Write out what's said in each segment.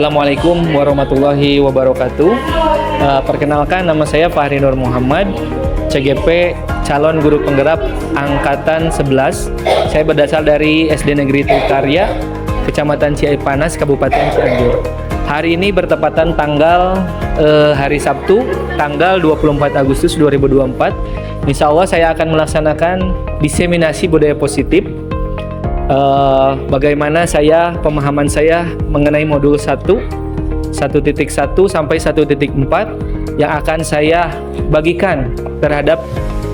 Assalamualaikum warahmatullahi wabarakatuh. Perkenalkan, nama saya Fahri Nur Muhammad, CGP calon guru penggerak angkatan 11. Saya berasal dari SD Negeri Tukarya, Kecamatan Cipanas, Kabupaten Cianjur. Hari ini bertepatan tanggal hari Sabtu, tanggal 24 Agustus 2024. Insya Allah saya akan melaksanakan diseminasi budaya positif. Bagaimana pemahaman saya mengenai modul 1.1 sampai 1.4 yang akan saya bagikan terhadap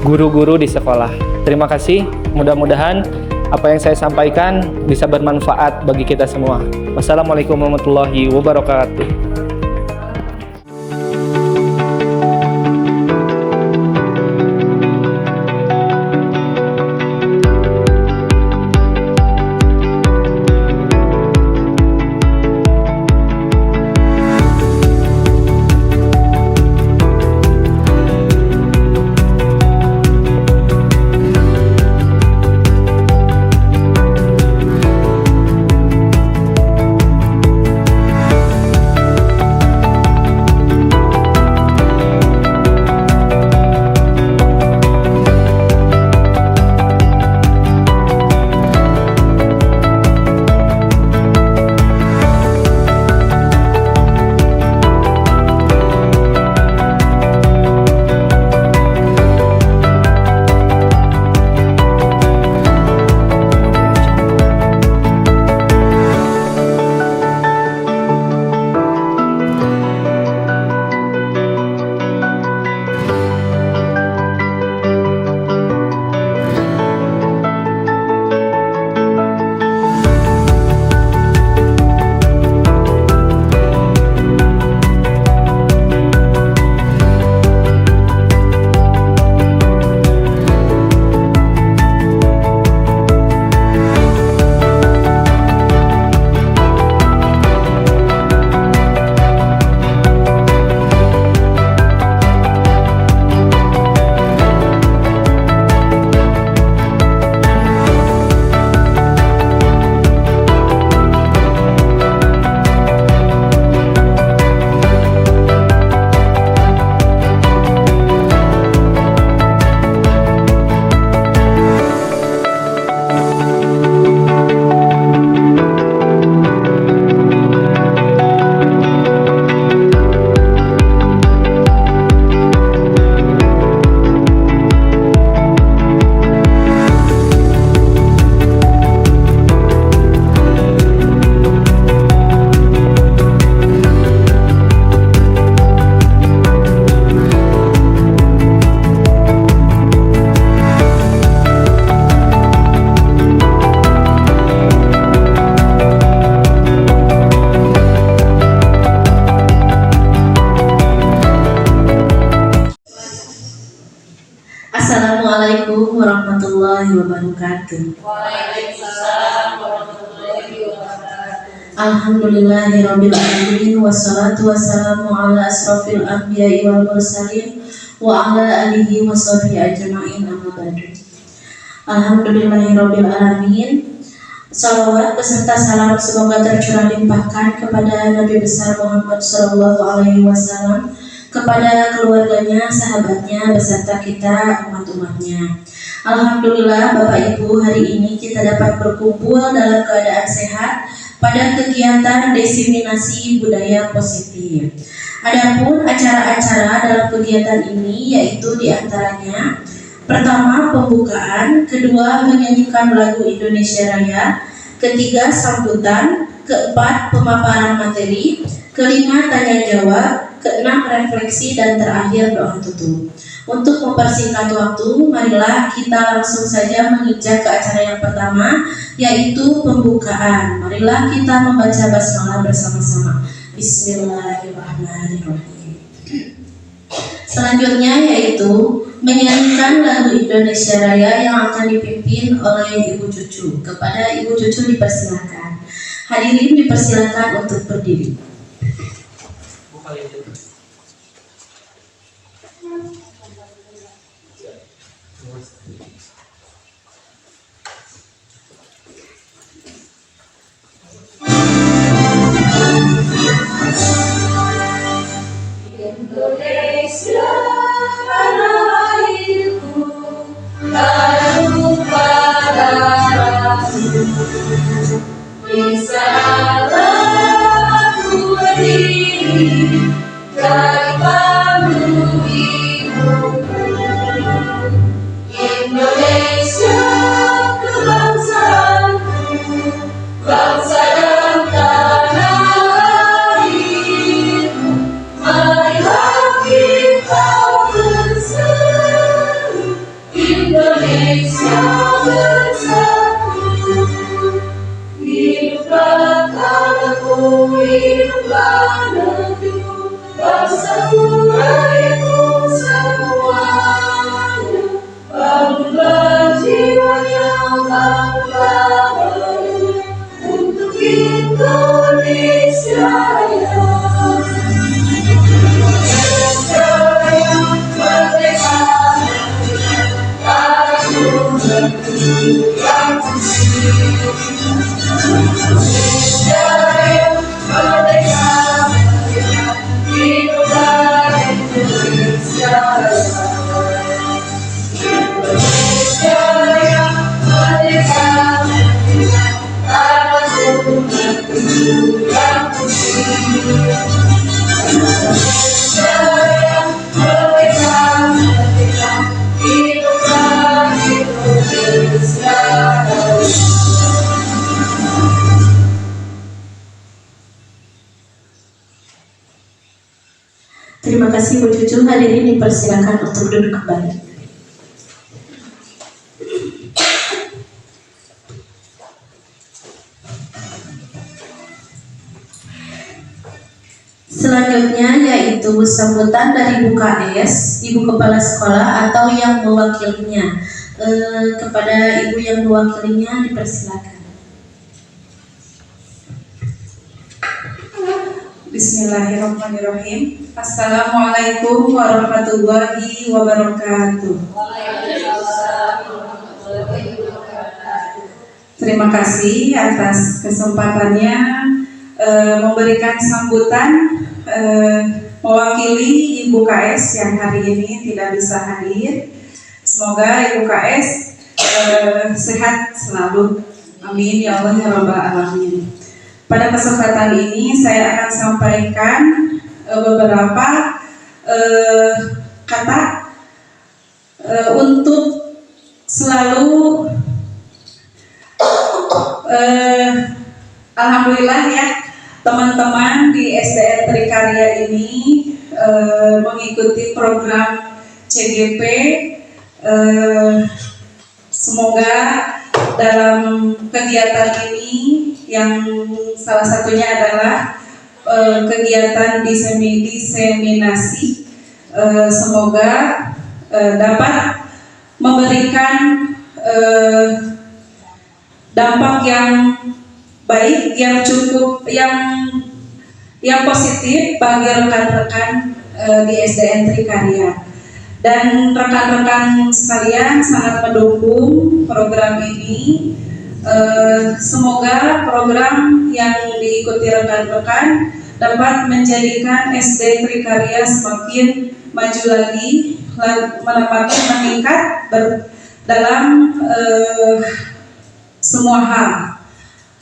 guru-guru di sekolah. Terima kasih, mudah-mudahan apa yang saya sampaikan bisa bermanfaat bagi kita semua. Wassalamualaikum warahmatullahi wabarakatuh. Assalamualaikum warahmatullahi wabarakatuh. Waalaikumsalam warahmatullahi wabarakatuh. Alhamdulillahirabbil alamin wassalatu wassalamu ala asrofil anbiya'i wal mursalin wa ala alihi wa sahbihi ajma'in, amma ba'du. Alhamdulillahirabbil alamin. Salawat beserta salam semoga tercurah limpahkan kepada Nabi besar Muhammad sallallahu alaihi wasallam, kepada keluarganya, sahabatnya, beserta kita umat-umatnya. Alhamdulillah Bapak Ibu, hari ini kita dapat berkumpul dalam keadaan sehat pada kegiatan diseminasi budaya positif. Adapun acara-acara dalam kegiatan ini yaitu diantaranya: pertama, pembukaan; kedua, menyanyikan lagu Indonesia Raya; ketiga, sambutan; keempat, pemaparan materi; kelima, tanya jawab; keenam, refleksi; dan terakhir, doa tutup. Untuk mempersingkat waktu, marilah kita langsung saja menginjak ke acara yang pertama, yaitu pembukaan. Marilah kita membaca basmalah bersama-sama. Bismillahirrahmanirrahim. Selanjutnya yaitu menyanyikan lagu Indonesia Raya yang akan dipimpin oleh Ibu Cucu. Kepada Ibu Cucu dipersilakan. Hadirin dipersilakan untuk berdiri. Indonesia tanah airku, tak lupa darahku. InsyaAllah aku berdiri dari panggung ibuku. Indonesia kebangsaanku, bangsa dan tanah airku. Marilah kita bersatu, Indonesia bersatu. Hiduplah tanahku, hiduplah negeriku, bangsaku, rakyatku semuanya. Bangunlah jiwanya, bangunlah badannya untuk Indonesia Raya. Indonesia Raya, merdeka, tanahku negeriku yang suci. Indonesia Raya, merdeka, hiduplah Indonesia Raya. Indonesia Raya, merdeka, tanahku negeriku yang suci. Indonesia Raya, merdeka, hiduplah Indonesia Raya. Terima kasih Bu Cucu. Hadirin dipersilakan untuk duduk kembali. Selanjutnya yaitu sambutan dari Bu KS, Ibu Kepala Sekolah atau yang mewakilinya. Kepada Ibu yang mewakilinya dipersilakan. Bismillahirrahmanirrahim. Assalamualaikum warahmatullahi wabarakatuh. Terima kasih atas kesempatannya memberikan sambutan mewakili Ibu KS yang hari ini tidak bisa hadir. Semoga Ibu KS sehat selalu. Amin ya Allah ya Rabbal Alamin. Pada kesempatan ini saya akan sampaikan beberapa kata untuk selalu alhamdulillah ya teman-teman di SDN Trikarya ini mengikuti program CGP. Semoga dalam kegiatan ini yang salah satunya adalah kegiatan diseminasi, semoga dapat memberikan dampak yang baik, yang cukup, yang positif bagi rekan-rekan di SDN Trikarya. Dan rekan-rekan sekalian sangat mendukung program ini. Semoga program yang diikuti rekan-rekan dapat menjadikan SD Trikarya semakin maju lagi, makin meningkat dalam semua hal.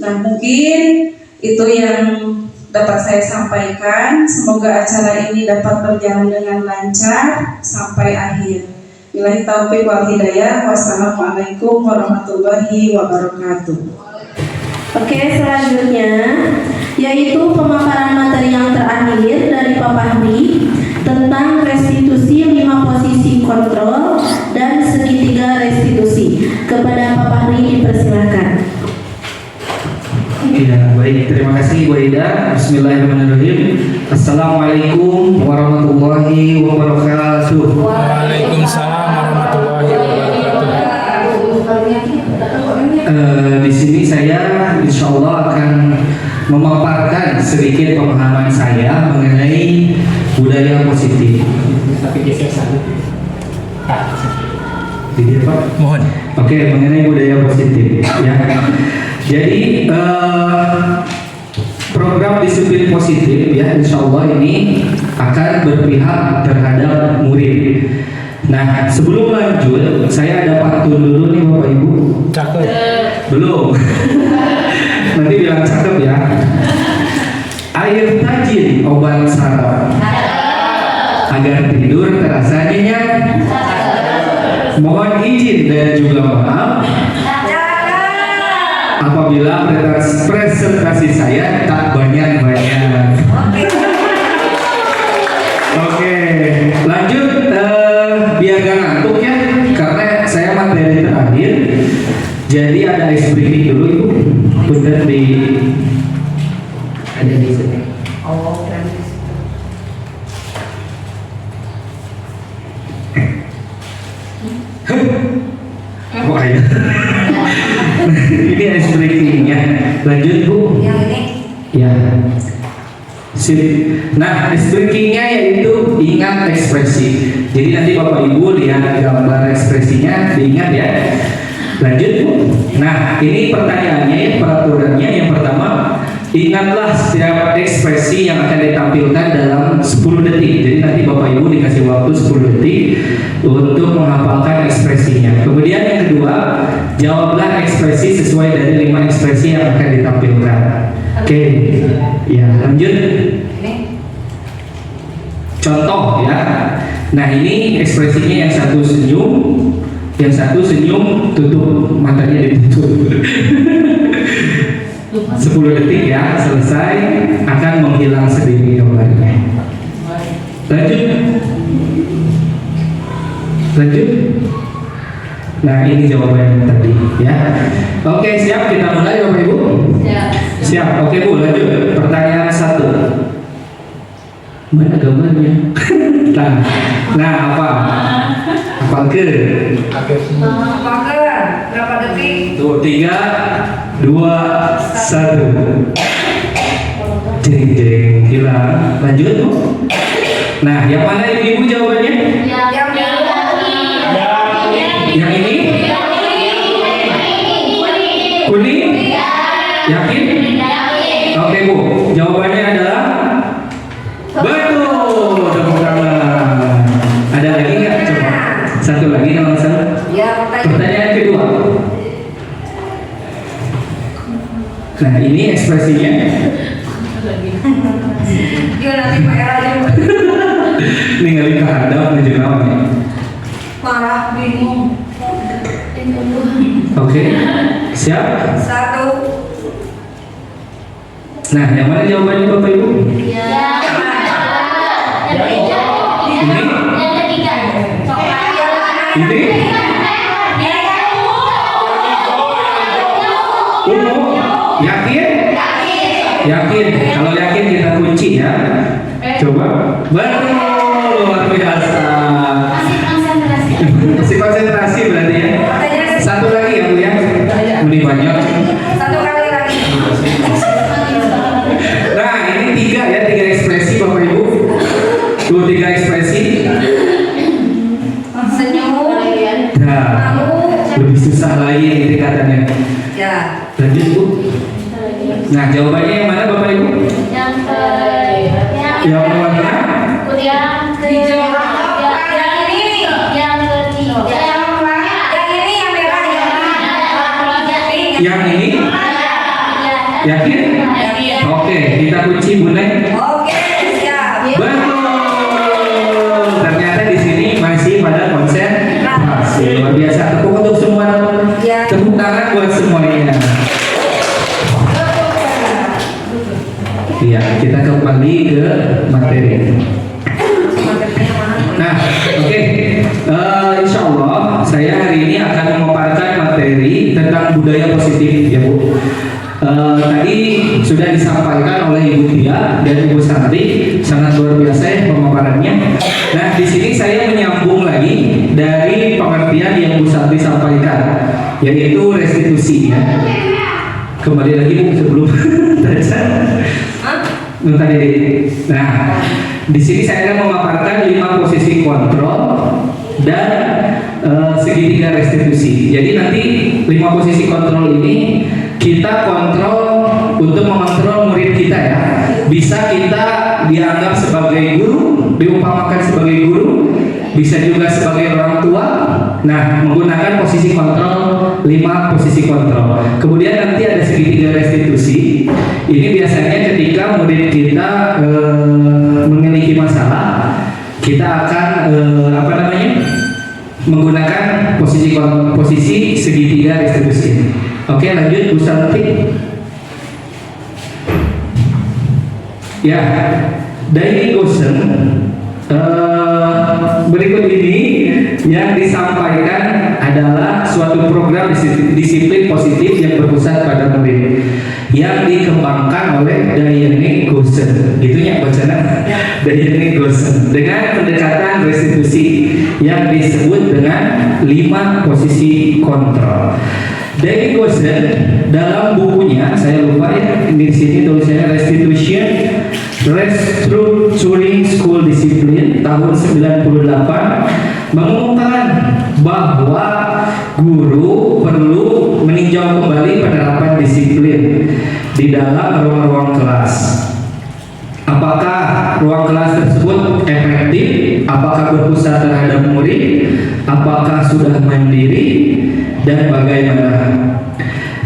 Nah, mungkin itu yang dapat saya sampaikan. Semoga acara ini dapat berjalan dengan lancar sampai akhir. Billahi taufiq wal hidayah. Wassalamualaikum warahmatullahi wabarakatuh. Oke, selanjutnya yaitu pemaparan materi yang terakhir dari Pak Fahri tentang restitusi 5 posisi kontrol dan segitiga restitusi. Kepada Pak Fahri dipersilakan. Ya, baik, terima kasih Bu Ida. Bismillahirrahmanirrahim. Assalamualaikum warahmatullahi wabarakatuh. Waalaikumsalam warahmatullahi wabarakatuh. Di sini saya insya Allah akan memaparkan sedikit pemahaman saya mengenai budaya positif. Tapi geser satu. Jadi Pak. Mohon. Oke, mengenai budaya positif. Ya. Jadi program disiplin positif ya insya Allah ini akan berpihak terhadap murid. Nah, sebelum lanjut, saya ada pantun dulu nih Bapak Ibu. Cakep. Belum. Nanti bilang cakep ya. Air tajin obat saraf agar tidur terasa nyenyak. Mohon izin dan juga maaf apabila presentasi saya tak banyak-banyak. Oke, lanjut. Biar gak ngantuk ya, karena saya materi terakhir. Jadi ada ice breaking dulu Ibu. Punten di ada di sini. Oh iya. Ini ice breakingnya. Lanjut Bu. Yang ini. Ya. Sip. Nah, ice breakingnya yaitu ingat ekspresi. Jadi nanti Bapak Ibu lihat gambar ekspresinya, diingat ya. Lanjut Bu. Nah, ini pertanyaannya, peraturannya yang pertama, ingatlah setiap ekspresi yang akan ditampilkan dalam 10 detik. Jadi nanti Bapak Ibu dikasih waktu 10 detik untuk menghafalkan ekspresinya. Kemudian yang kedua, jawablah ekspresi sesuai dari 5 ekspresi yang akan ditampilkan. Oke. Ya, lanjut. Contoh ya. Nah, ini ekspresinya yang satu senyum, yang satu senyum tutup matanya ditutup. 10 detik ya, selesai akan menghilang sendiri gambarnya. Lanjut. Lanjut. Nah, ini jawabannya tadi ya. Oke, siap, kita mulai Bapak Ibu. Siap. Oke Bu, lanjut. Pertanyaan 1. Mana gambarnya? Nah, apa? Apa ke? Berapa detik? Tuh, 3, 2, 1. Jeng jeng hilang. Lanjut Bu. Nah, yang mana Ibu jawabannya? Yang ini? Kuning? Yakin? Oke Bu, jawabannya adalah betul. Tepuk tangan. Ada lagi nggak? Coba satu lagi kalau nggak salah. Pertanyaan kedua. Nah, ini ekspresinya. Ninggalin ke hadap menjelaskan. Marah, bingung. Oke, siap. 1. Nah, yang mana jawabannya Bapak Ibu? Ini? Ini? Ungu? Yakin? Yakin. Kalau yakin kita kunci ya. Coba. Betul, luar biasa. Masih konsentrasi berarti ya. Satu lagi ya Bu ya. Lebih banyak. 1 kali lagi. Nah, ini 3 ya, 3 ekspresi Bapak Ibu. 3 ekspresi. Senyum. Nah, lebih susah lagi ini tingkatannya. Ya. Lanjut Bu. Nah, jawabannya yang mana Bapak Ibu? Yang warna? Yang ini? Yakin? Oke, kita kunci Bu Neng. Oke, siap. Betul. Ternyata di sini masih pada konsentrasi. Luar biasa. Tepuk untuk semua. Ya. Tepuk tangan buat semuanya. Iya, kita kembali ke materi. Nah, oke. Insya Allah saya hari ini akan memaparkan materi tentang budaya positif ya Bu. Tadi sudah disampaikan oleh Ibu Tia dan Ibu Santi, sangat luar biasa ya pemaparannya. Nah, di sini saya menyambung lagi dari pengertian yang Bu Santi sampaikan, yaitu restitusi ya. Kembali lagi Bu sebelum tadi. Nah, di sini saya akan memaparkan 5 posisi kontrol dan segitiga restitusi. Jadi nanti 5 posisi kontrol ini kita kontrol untuk mengontrol murid kita ya. Bisa kita dianggap sebagai guru diumpamakan sebagai guru, bisa juga sebagai orang tua. Nah, menggunakan posisi kontrol 5 posisi kontrol. Kemudian nanti ada segitiga restitusi. Ini biasanya ketika murid kita memiliki masalah, kita akan menggunakan posisi segitiga restitusi. Oke, lanjut Bu Santi. Ya, Daily Gosen berikut ini yang disampaikan adalah suatu program disiplin positif yang berpusat pada murid yang dikembangkan oleh Diane Gosen, gitunya bacanya Diane Gosen, dengan pendekatan restitusi yang disebut dengan 5 posisi kontrol. Diane Gosen dalam bukunya, saya lupa ya, di sini tulisannya Restitution Restructuring School Discipline tahun 98 mengumumkan bahwa guru perlu meninjau kembali penerapan disiplin di dalam ruang-ruang kelas. Apakah ruang kelas tersebut efektif? Apakah berpusat terhadap murid? Apakah sudah mandiri? Dan bagaimana?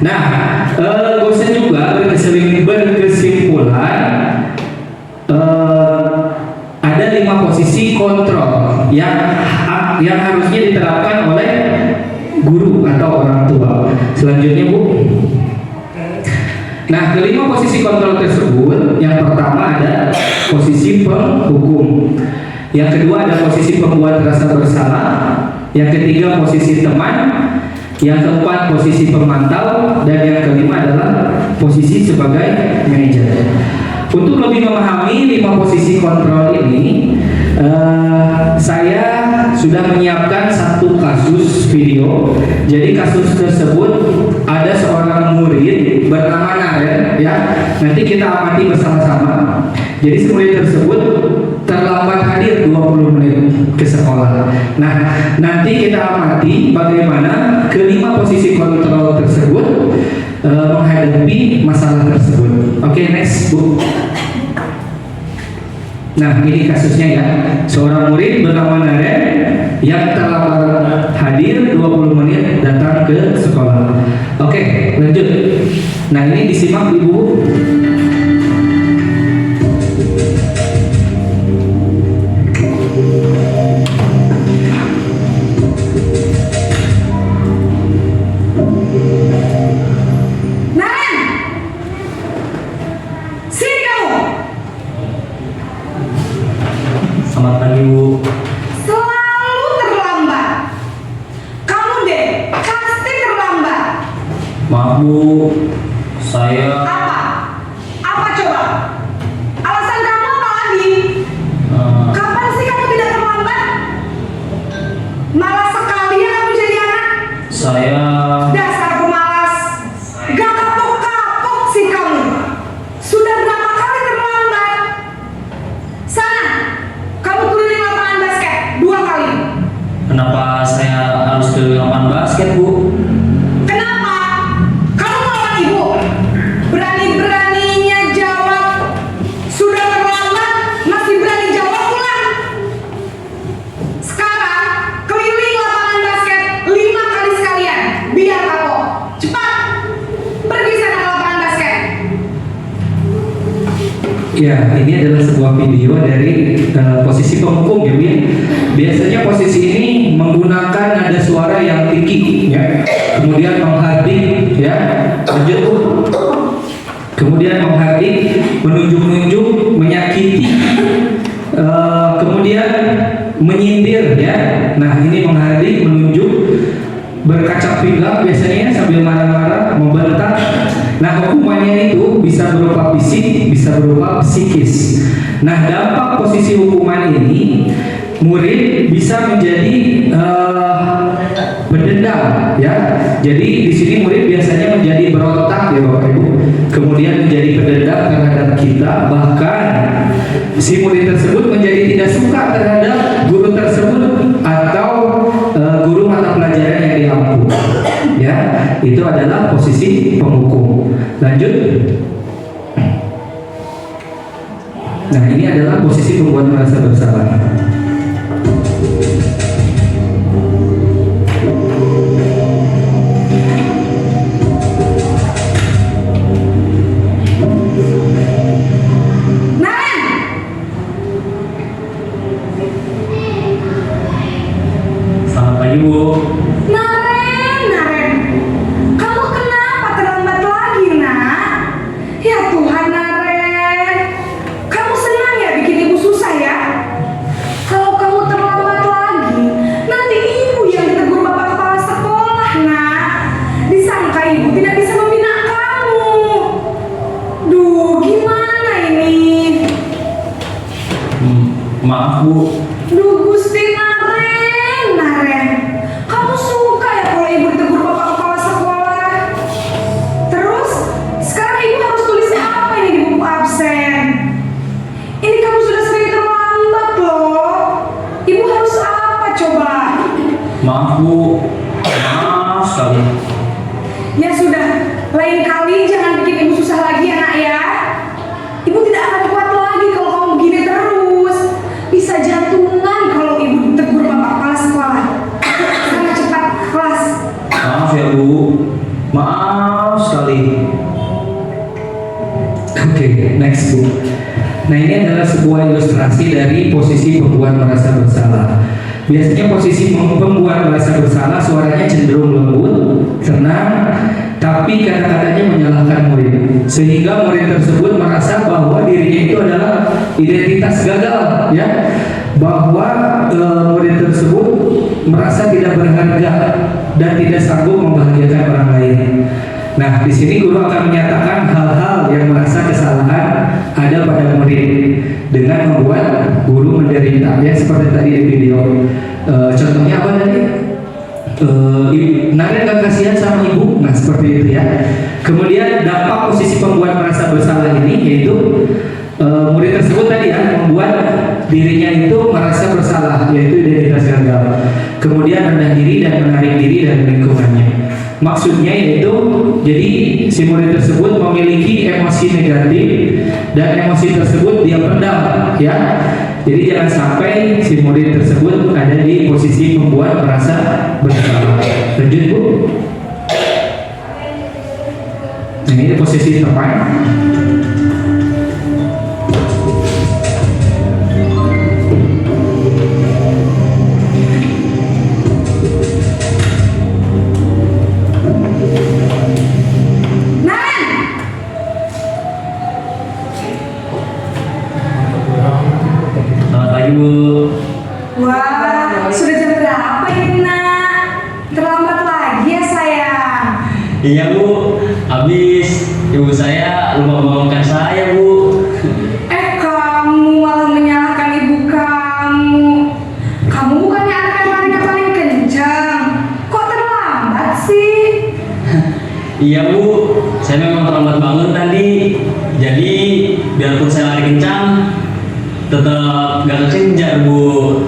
Nah, Gosen juga berkesimpulan ada 5 posisi kontrol yang harusnya diterapkan oleh guru atau orang tua. Selanjutnya Bu. Nah, kelima posisi kontrol tersebut, yang pertama ada posisi penghukum, yang kedua ada posisi pembuat rasa bersalah, yang ketiga posisi teman, yang keempat posisi pemantau, dan yang kelima adalah posisi sebagai manajer. Untuk lebih memahami 5 posisi kontrol ini, saya sudah menyiapkan satu kasus video. Jadi kasus tersebut ada seorang murid bernama Naren, ya. Nanti kita amati bersama-sama. Jadi si murid tersebut terlambat hadir 20 menit ke sekolah. Nah, nanti kita amati bagaimana kelima posisi kontrol tersebut menghadapi masalah tersebut. Oke, next Bu. Nah, ini kasusnya ya. Seorang murid bernama Naren yang terlambat hadir 20 menit datang ke sekolah. Oke, lanjut. Nah, ini disimak Ibu. Selamat pagi Bu. Selalu terlambat. Kamu deh, pasti terlambat. Maaf Bu, saya Apa? Apa coba? Alasan kamu apa lagi? Kapan sih kamu tidak terlambat? Malas sekali ya kamu jadi anak. saya Dasar pemalas. Gak kapok-kapok sih kamu. Sudah berapa kali terlambat? Sana, kamu keliling lapangan basket 2 kali. kenapa saya harus ke lapangan basket Bu? Kenapa? Kamu melawan ibu? Berani-beraninya jawab. Sudah terlambat, masih berani jawab pula. Sekarang, keliling lapangan basket 5 kali sekalian. Biar kapok. Cepat. Pergi sana ke lapangan basket. Ya, ini adalah sebuah video dari posisi penghukum ya Bu ya. Biasanya posisi ini menggunakan nada suara yang tinggi ya. Kemudian menghardik ya. Lanjut Bu. Kemudian menghardik, menunjuk-nunjuk, menyakiti. Kemudian menyindir ya. Nah, ini menghardik, menunjuk, berkacak pinggang biasanya sambil marah-marah, membentak. Nah, hukumannya itu bisa berupa fisik, bisa berupa psikis. Nah, dampak posisi hukuman ini, murid bisa menjadi berdendam, ya. Jadi di sini murid biasanya menjadi berontak, ya Bapak Ibu. Kemudian menjadi berdendam terhadap kita, bahkan si murid tersebut menjadi tidak suka terhadap guru tersebut atau guru mata pelajaran yang diampu. Ya, itu adalah posisi penghukum. Lanjut. Nah, ini adalah posisi pembuat merasa bersalah. Bu. Naren, kamu kenapa terlambat lagi, nak? Ya Tuhan, Naren, kamu senang ya bikin ibu susah ya? Kalau kamu terlambat lagi, nanti ibu yang ditegur bapak kepala sekolah, nak. Disangka ibu tidak bisa membina kamu. Duh, gimana ini? Maaf Bu. Duh, Gusti Naren, kamu suka ya kalau ibu ditegur bapak kepala sekolah? Terus, sekarang ibu harus tulis apa ini di buku absen? Ini kamu sudah sering terlambat loh. Ibu harus apa coba? Maaf Bu. Maaf sekali. Ya sudah, lain kali jangan bikin ibu susah lagi ya, nak ya. Ibu tidak akan kuat lagi kalau kamu begini terus. Bisa jantungan kalau ibu ditegur bapak kepala sekolah. Sana cepat kelas. Maaf ya Bu. Maaf sekali. Oke, next Bu. Nah ini adalah sebuah ilustrasi dari posisi pembuat merasa bersalah. Biasanya posisi pembuat merasa bersalah suaranya cenderung lembut, tenang, tapi kata-katanya menyalahkan murid, sehingga murid tersebut merasa bahwa dirinya itu adalah identitas gagal, ya, bahwa murid tersebut merasa tidak berharga dan tidak sanggup membahagiakan orang lain. Nah, di sini guru akan menyatakan hal-hal yang merasa kesalahan ada pada murid dengan membuat guru menderita, ya seperti tadi di video. Contohnya apa tadi? Naren gak kasihan sama ibu, nah seperti itu ya. Kemudian dampak posisi pembuat merasa bersalah ini yaitu murid tersebut tadi ya membuat dirinya itu merasa bersalah, yaitu identitas gagal. Kemudian rendah diri dan menarik diri dari lingkungannya. Maksudnya yaitu jadi si murid tersebut memiliki emosi negatif dan emosi tersebut dia pendam, ya. Jadi jangan sampai si murid tersebut ada di posisi membuat merasa bersalah. Lanjut Bu. Ini posisi tepat. Selamat pagi Bu. Wah, sudah jam berapa ini, nak? Terlambat lagi ya, sayang. Iya Bu. Habis ibu saya lupa bangunkan saya Bu. Kamu malah menyalahkan ibu kamu. Kamu bukannya anak yang larinya paling kencang. Kok terlambat sih? Iya Bu. Saya memang terlambat bangun tadi. Jadi biarpun saya lari kencang, tetap gak kekejar Bu.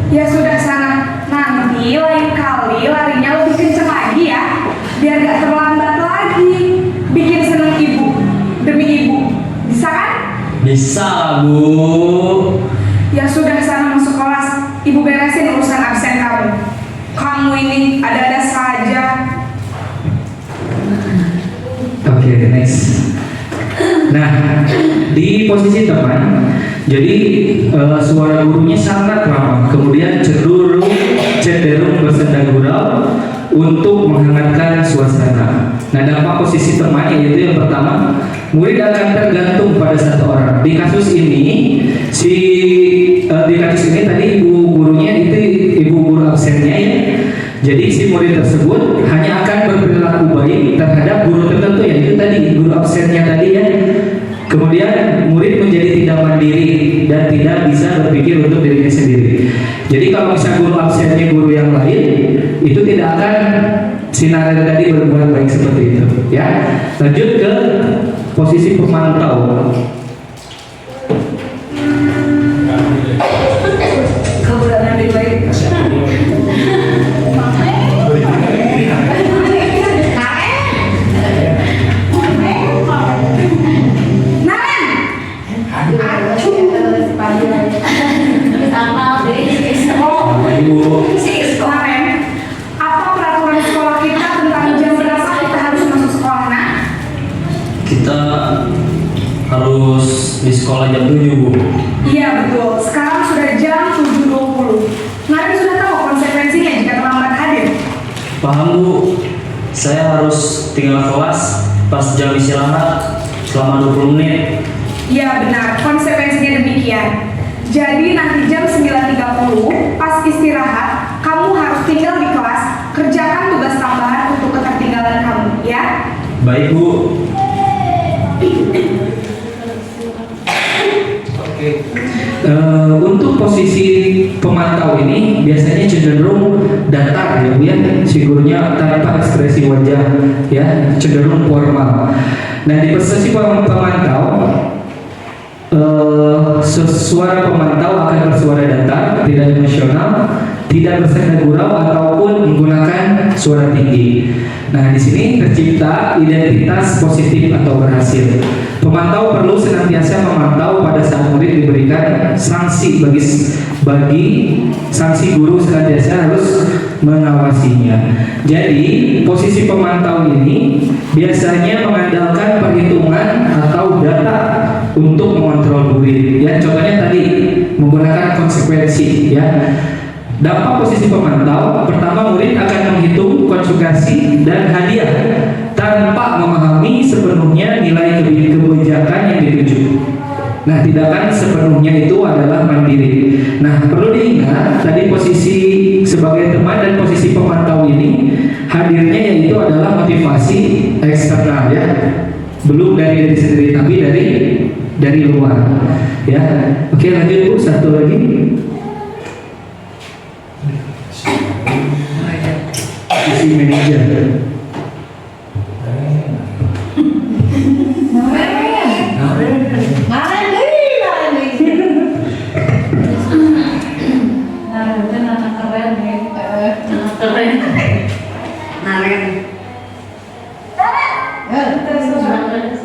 Ya sudah sana, nanti lain kali larinya lebih kencang lagi ya, biar gak terlambat lagi. Bikin seneng ibu, demi ibu, bisa kan? Bisa Bu. Ya sudah sana masuk kelas, ibu beresin urusan absen kamu. Kamu ini ada-ada saja. Oke, next. Nah, di posisi teman, jadi suara gurunya sangat lama, kemudian cenderung bersenda gurau untuk menghangatkan suasana. Nah, dampak posisi teman yaitu yang pertama, murid akan tergantung pada satu orang. Di kasus ini, tadi ibu gurunya itu ibu guru absennya ya. Jadi si murid tersebut hanya akan berperilaku baik terhadap guru tertentu, yaitu tadi guru absennya tadi ya. Kemudian murid menjadi tidak mandiri dan tidak bisa berpikir untuk dirinya sendiri. Jadi kalau misalnya guru absennya guru yang lain, itu tidak akan sinar tadi berbuat baik seperti itu. Ya, lanjut ke posisi pemantau. Keberadaan lebih baik. Kemarin, apa peraturan sekolah kita tentang jam berapa kita harus masuk sekolah, nak? Kita harus Paham Bu, saya harus tinggal kelas pas jam istirahat selama 20 menit. Iya benar, konsekuensinya demikian. Jadi nanti jam 9.30 pas istirahat, kamu harus tinggal di kelas, kerjakan tugas tambahan untuk ketertinggalan kamu, ya. Baik Bu. Untuk posisi pemantau ini biasanya cenderung datar ya Bu ya, figurnya tanpa ekspresi wajah ya, cenderung formal. Nah di posisi pemantau suara pemantau akan bersuara datar, tidak emosional, tidak bersenda gurau ataupun menggunakan suara tinggi. Nah, di sini tercipta identitas positif atau berhasil. Pemantau perlu senantiasa memantau pada saat murid diberikan sanksi bagi sanksi guru senantiasa harus mengawasinya. Jadi, posisi pemantau ini biasanya mengandalkan perhitungan atau data untuk mengontrol murid. Ya, contohnya tadi menggunakan konsekuensi ya. Dampak posisi pemantau, pertama murid akan menghitung konsekuensi dan hadiah tanpa memahami sepenuhnya nilai kebijakan yang dituju. Nah, tindakan sepenuhnya itu adalah mandiri. Nah, perlu diingat tadi posisi sebagai teman dan posisi pemantau ini hadirnya yaitu adalah motivasi eksternal ya, belum dari diri sendiri tapi dari luar ya. Oke, lanjut Bu, satu lagi. Posisi manajer.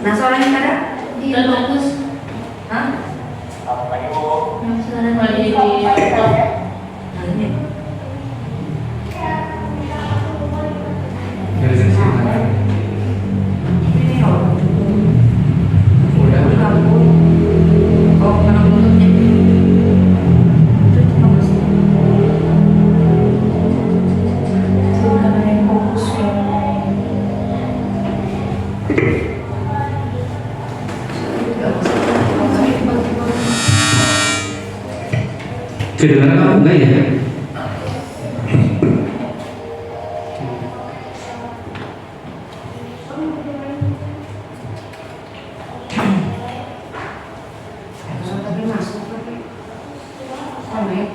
Nah, soalnya ada? Iya, bagus. Hah? Sekarang lagi di laptop. Nah, ini. Ini loh. Oh, mana bentuknya? Itu cuma masih. Sudah ada yang fokus ya. Kedengaran aku enggak ya? Tapi masuk tapi. Sampai.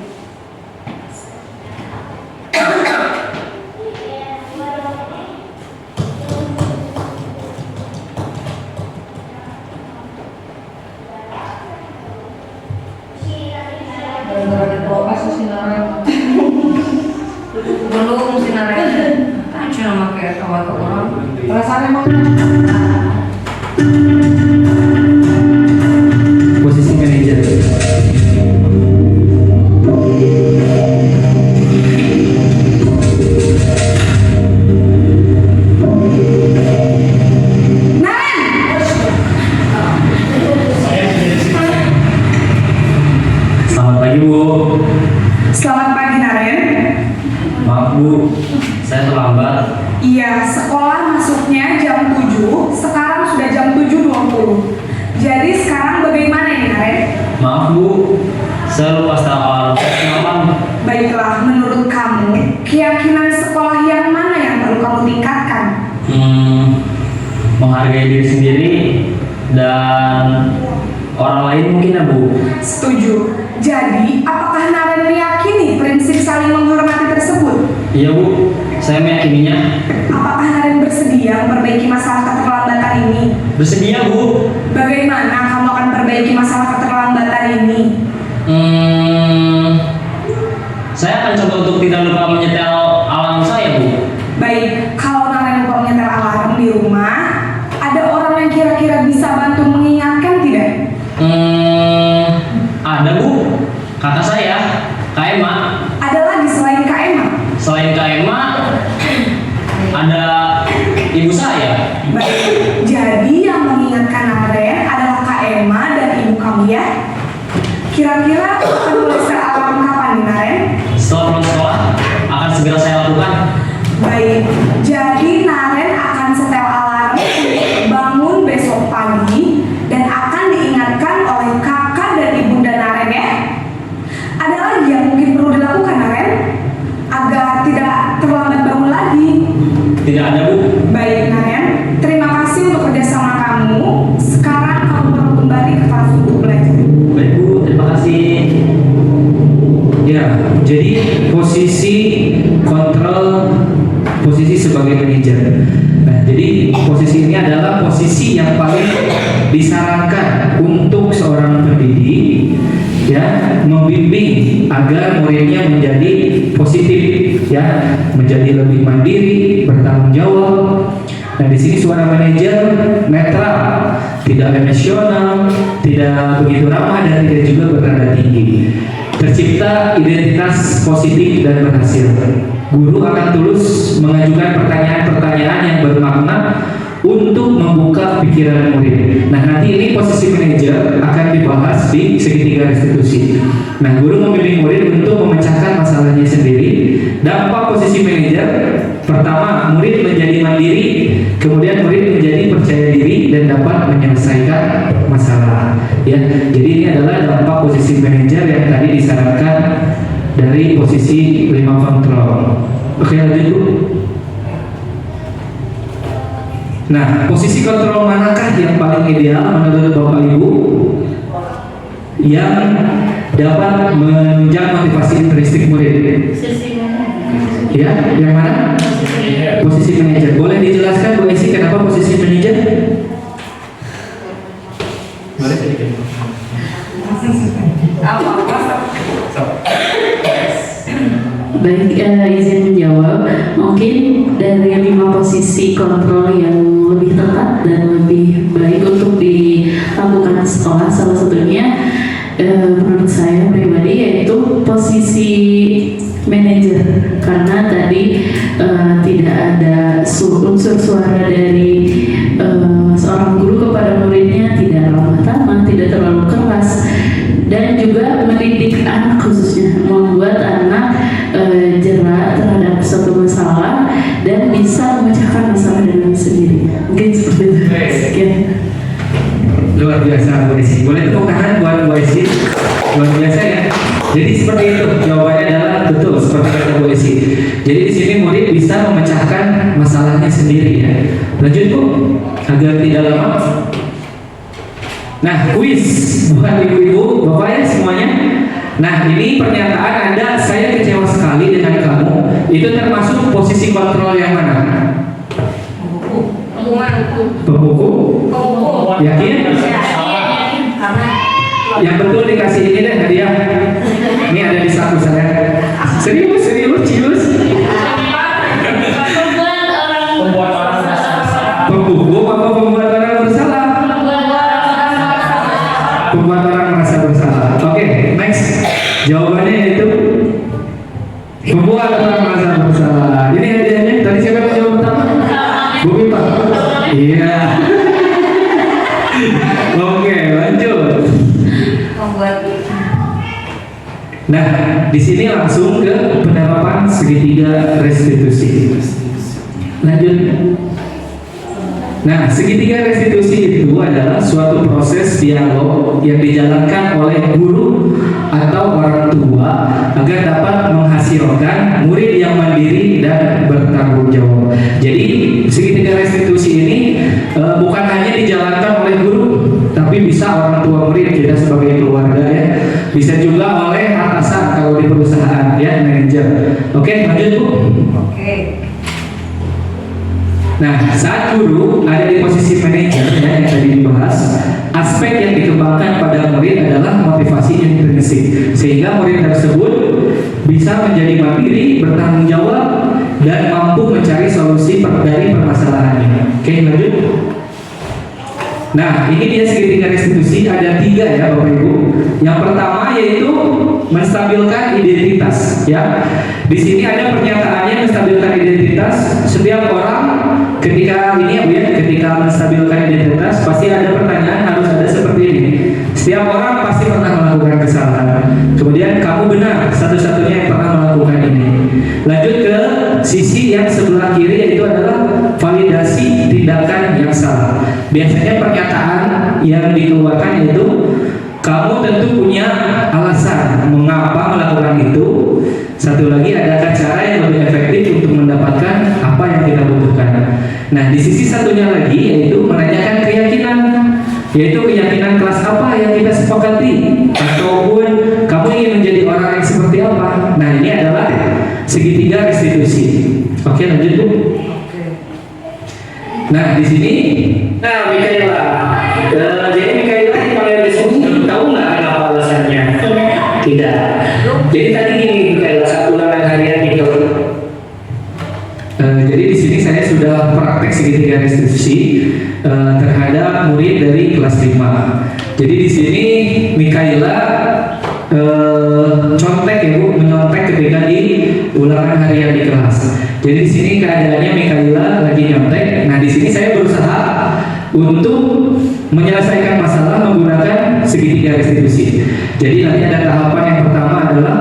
Belum sinarnya kan cuma pakai kawat orang perasaan emang Posisi manajer. Selamat pagi Bu. Selamat pagi Naren. Maaf Bu, saya terlambat. Iya, sekolah masuknya jam 7, sekarang sudah jam 7.20. Jadi sekarang bagaimana nih Naren? Maaf Bu, saya lupa setelah alarm saya semalam. Baiklah, menurut kamu, keyakinan sekolah yang mana yang perlu kamu tingkatkan? Menghargai diri sendiri dan orang lain mungkin ya Bu. Setuju. Jadi, apakah Naren meyakini prinsip saling menghormati tersebut? Iya Bu, saya meyakininya. Apakah Naren bersedia memperbaiki masalah keterlambatan ini? Bersedia Bu. Bagaimana kamu akan perbaiki masalah keterlambatan ini? Saya akan coba untuk tidak lupa menyetel alarm saya Bu. Baik, kalau Naren lupa menyetel alarm di rumah, ada orang yang kira-kira bisa bantu mengingatkan tidak? Ada Bu, kakak saya, Kak Emma. Ada lagi selain Kak Emma? Selain Kak Emma, ada ibu saya. Baik, jadi yang mengingatkan Naren adalah Kak Emma dan ibu kamu ya? Kira-kira akan mulai set alarm kapan nih Naren? Setelah pulang sekolah, akan segera saya lakukan. Baik, Ada lagi yang mungkin perlu dilakukan, Aren, agar tidak terlambat bangun lagi. Tidak ada, Bu. Baik, Naren. Terima kasih untuk kerjasama kamu. Sekarang kamu perlu kembali ke kelas untuk belajar. Baik, Bu. Terima kasih. Ya, jadi posisi kontrol, posisi sebagai manajer. Nah, jadi posisi ini adalah posisi yang paling disarankan untuk seorang pendidik, ya, membimbing agar muridnya menjadi positif, ya, menjadi lebih mandiri, bertanggung jawab. Nah, di sini suara manajer netral, tidak emosional, tidak begitu ramah, dan tidak juga bernada tinggi. Tercipta identitas positif dan berhasil. Guru akan tulus mengajukan pertanyaan-pertanyaan yang bermakna untuk membuka pikiran murid. Nah, nanti ini posisi manajer akan dibahas di segitiga restitusi. Nah, guru membimbing murid untuk memecahkan masalahnya sendiri. Dampak posisi manajer: pertama, murid menjadi mandiri, kemudian murid menjadi percaya diri dan dapat menyelesaikan masalah. Ya, jadi ini adalah dampak posisi manajer yang tadi disarankan dari posisi 5 kontrol. Oke, lanjut, Bu. Nah, posisi kontrol manakah yang paling ideal menurut Bapak Ibu yang dapat menunjang motivasi intrinsik murid? Ya, yang mana? Posisi manajer. Boleh dijelaskan, Bu Esi, kenapa posisi manajer? Boleh sedikit. Baik, izin menjawab. Mungkin dari 5 posisi kontrol yang lebih tepat dan lebih baik untuk dilakukan di sekolah, salah satunya menurut saya pribadi yaitu posisi manajer, karena tadi tidak ada unsur suara dari seorang guru kepada muridnya, tidak ramah tamah, tidak terlalu keras, dan juga mendidik anak, khususnya membuat anak jerak terhadap suatu masalah dan bisa memecahkan masalah dengan sendiri. Mungkin seperti itu. Sekian. Luar biasa, Bu Esi. Boleh tepuk tangan buat Bu Esi. Luar biasa, ya. Jadi seperti itu, jawabannya adalah betul seperti kata Bu Esi. Jadi di sini murid bisa memecahkan masalahnya sendiri, ya. Lanjut, Bu, agar tidak lama. Nah, kuis bukan ibu-ibu, bapak ya semuanya. Nah, ini pernyataan Anda, saya kecewa sekali dengan kamu. Itu termasuk posisi kontrol yang mana? Pembuku. Yakin? Yang betul dikasih ini deh hadiah. Ini ada di saku saya. Serius, cius. Pembuku apa pembuat orang bersalah? Pembuat orang merasa bersalah. Oke, next. Jawabannya yaitu pembuat orang merasa bersalah. Ini hadiahnya. Tadi siapa yang jawab pertama? Bu Pipa. Iya. Oke, lanjut. Nah, di sini langsung ke penerapan segitiga restitusi. Lanjut. Nah, segitiga restitusi itu adalah suatu proses dialog yang dijalankan oleh guru atau orang tua agar dapat menghasilkan murid yang mandiri dan bertanggung jawab. Jadi, segitiga restitusi ini bukan hanya dijalankan oleh guru, tapi bisa orang tua murid, kita sebagai keluarga, ya. Bisa juga oleh atasan kalau di perusahaan, ya, manajer. Oke, lanjut, Bu. Oke. Nah, saat guru ada di posisi manajer, ya, yang tadi dibahas, aspek yang dikembangkan pada murid adalah motivasi intrinsik, sehingga murid tersebut bisa menjadi mandiri, bertanggung jawab, dan mampu mencari solusi dari permasalahannya. Oke, lanjut. Nah, ini dia segitiga restitusi, ada 3, ya Bapak Ibu. Yang pertama yaitu menstabilkan identitas, ya. Di sini ada pernyataannya menstabilkan identitas. Setiap orang ketika ini, ya, ketika menstabilkan identitas pasti ada pertanyaan, harus ada seperti ini. Setiap orang pasti pernah melakukan kesalahan. Kemudian kamu benar, satu-satunya yang pernah melakukan ini. Lanjut ke sisi yang sebelah kiri, yaitu adalah validasi tindakan yang salah. Biasanya pernyataan yang dikeluarkan itu, kamu tentu punya alasan mengapa melakukan itu. Satu lagi, adakah cara yang lebih efektif untuk mendapatkan apa yang kita butuhkan. Nah, di sisi satunya lagi yaitu menanyakan keyakinan, yaitu keyakinan kelas apa yang kita sepakati, ataupun kamu ingin menjadi orang yang seperti apa. Nah, ini adalah segitiga restitusi. Oke, lanjut Bu. Nah, di sini, nah Mikaela, jadi Mikaela dipanggil restitusi, tahu nggak kenapa alasannya? Tidak. Jadi tadi gini Mikaela, saat ulangan harian itu. Jadi di sini saya sudah praktek segitiga restitusi terhadap murid dari kelas 5. Jadi di sini Mikaela contek ya Bu, menyontek ketika di ulangan harian di kelas. Jadi di sini keadaannya Mikaela lagi nyontek. Nah di sini saya berusaha untuk menyelesaikan masalah menggunakan segitiga restitusi. Jadi nanti ada tahapan yang pertama adalah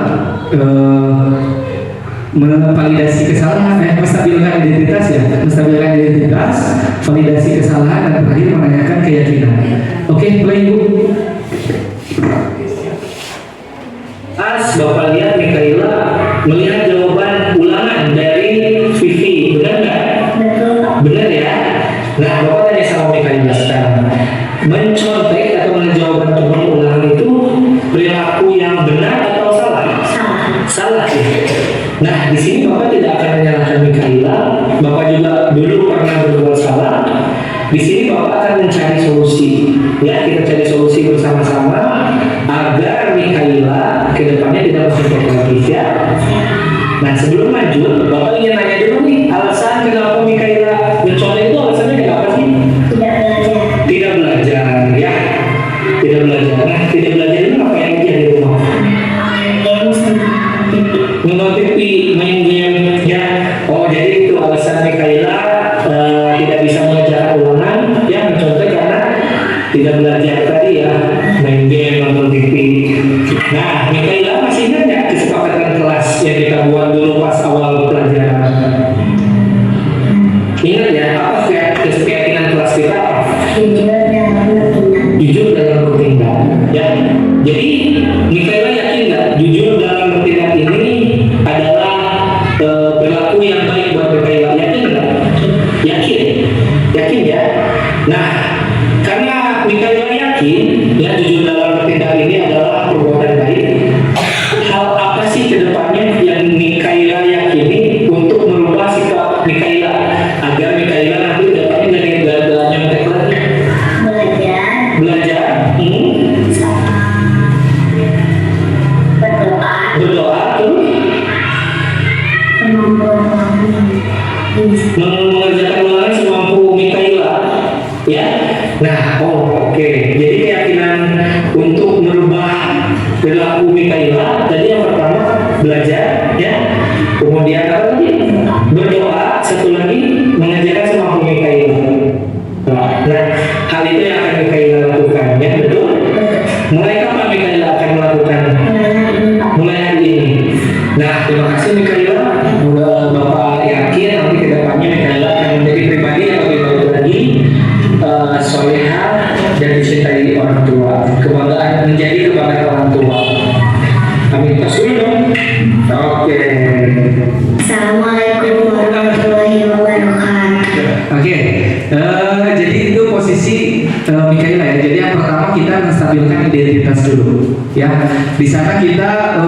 validasi kesalahan, menstabilkan identitas ya, menstabilkan identitas, validasi kesalahan, dan terakhir menanyakan keyakinan. Oke, play Bu. Bapak lihat Mikaela melihat jawaban ulangan dari Vivi, benar nggak? Benar ya. Nah, Bapak tanya sama Mikaela sekarang, mencontek atau menjawab teman ulangan itu perilaku yang benar atau salah? Salah ya. Nah, di sini Bapak tidak akan menyalahkan Mikaela. Bapak juga dulu pernah berbuat salah. Di sini Bapak akan mencari solusi. Ya, kita cari solusi bersama-sama agar Mikaela kedepannya tidak bercontek lagi ya. Nah, sebelum lanjut, Bapak ingin nanya dulu nih, alasan kenapa Mikaela mencontek itu alasannya kenapa sih? Tidak belajar ya. Tidak belajar. Nah, tidak belajar itu apa yang dia di rumah? Nonton TV, main game ya. Oh, jadi itu alasan Mikaela tidak bisa mengerjakan ulangan ya, mencontek karena tidak belajar tadi ya, main game, nonton TV. Nah, Mikaela masih ingat ya kesepakatan kelas yang kita buat dulu pas awal pelajaran? Ingat ya, apa keyakinan kelas kita? Jujur dalam bertindak ya. Jadi Mikaela yakin nggak jujur dalam bertindak ini adalah perilaku yang baik buat Mikaela? Yakin nggak? Yakin, yakin ya. Nah, karena Mikaela yakin ya jujur dalam bertindak ini adalah perbuatan baik, hal apa sih kedepannya yang Mikaela yakini untuk merubah sikap Mikaela agar Mikaela nanti kedepannya jadi gak nyontek lagi? Belajar, berdoa, mengerjakan ulangan semampu Mikaela ya. Nah, oke. Jadi keyakinan untuk merubah perilaku Mikaela tadi yang pertama belajar ya, kemudian apa lagi? Berdoa, satu lagi mengerjakan semampu Mikaela. Nah, hal itu yang akan Mikaela lakukan ya, betul? Mulai kapan Mikaela akan melakukan? Mulai hari ini. Nah, terima kasih Mikaela. Bapak yakin nanti kedepannya Mikaela akan menjadi pribadi yang lebih baik lagi, soleha dan dicintai orang tua. Kebanggaan menjadi kebanggaan orang tua. Amin. Tos dulu dong. Oke. Assalamualaikum warahmatullahi wabarakatuh. Oke. Jadi itu posisi Mikaela ya. Jadi yang pertama kita menstabilkan identitas dulu ya. Di sana kita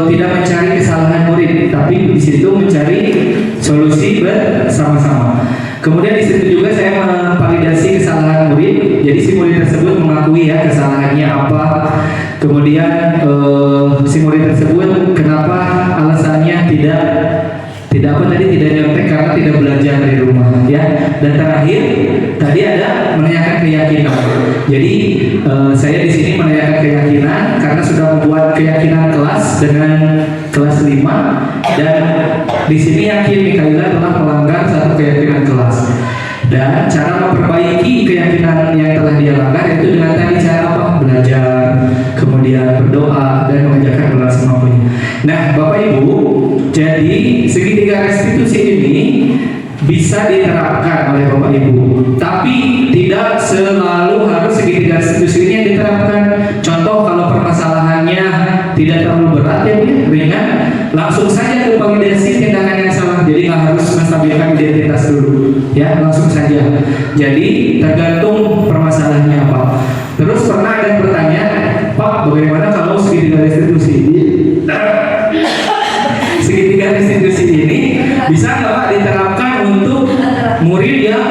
tidak mencari kesalahan murid, tapi di situ mencari solusi bersama-sama. Kemudian di situ juga saya memvalidasi kesalahan murid. Jadi si murid tersebut mengakui ya kesalahannya apa. Kemudian si murid tersebut kenapa alasannya tidak nyontek karena tidak belajar dari rumah ya. Dan terakhir tadi ada menanyakan keyakinan. Jadi saya di sini menanyakan keyakinan karena sudah membuat keyakinan kelas dengan kelas 5, dan di sini yakin Mikaela telah melanggar satu keyakinan kelas. Dan cara memperbaiki keyakinan yang telah dia langgar itu dengan tadi cara apa? Belajar, kemudian berdoa, dan mengerjakan ulangan semampunya. Nah, Bapak Ibu, jadi segitiga restitusi ini bisa diterapkan oleh Bapak Ibu, tapi tidak selalu harus segitiga restitusi ini yang diterapkan. Contoh kalau permasalahannya tidak terlalu berat ya, ringan, langsung saja ke validasi tindakan yang salah. Jadi nggak harus menstabilkan identitas dulu, ya langsung saja. Jadi tergantung permasalahannya apa. Terus pernah ada yang bertanya, Pak, bagaimana kalau segitiga restitusi? Segitiga restitusi ini bisa nggak Pak diterapkan untuk murid yang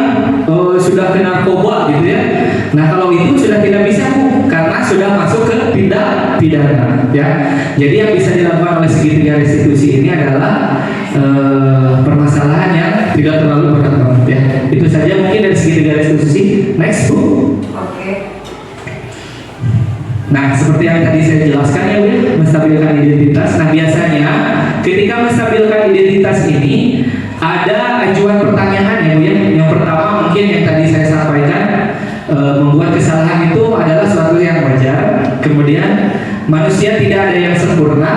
sudah kena narkoba gitu ya? Nah kalau itu sudah tidak bisa Bu, karena sudah masuk ke tindak pidana ya. Jadi yang bisa dilakukan oleh segitiga restitusi ini adalah permasalahan yang tidak terlalu berat banget ya. Itu saja mungkin dari segitiga restitusi. Next Bu. Oke. Nah, seperti yang tadi saya jelaskan ya, Bu, menstabilkan identitas. Nah, biasanya ketika menstabilkan identitas ini ada ajuan pertanyaan ya, Bu ya. Yang pertama mungkin yang tadi saya sampaikan, membuat kesalahan itu adalah suatu yang wajar. Kemudian manusia tidak ada yang sempurna.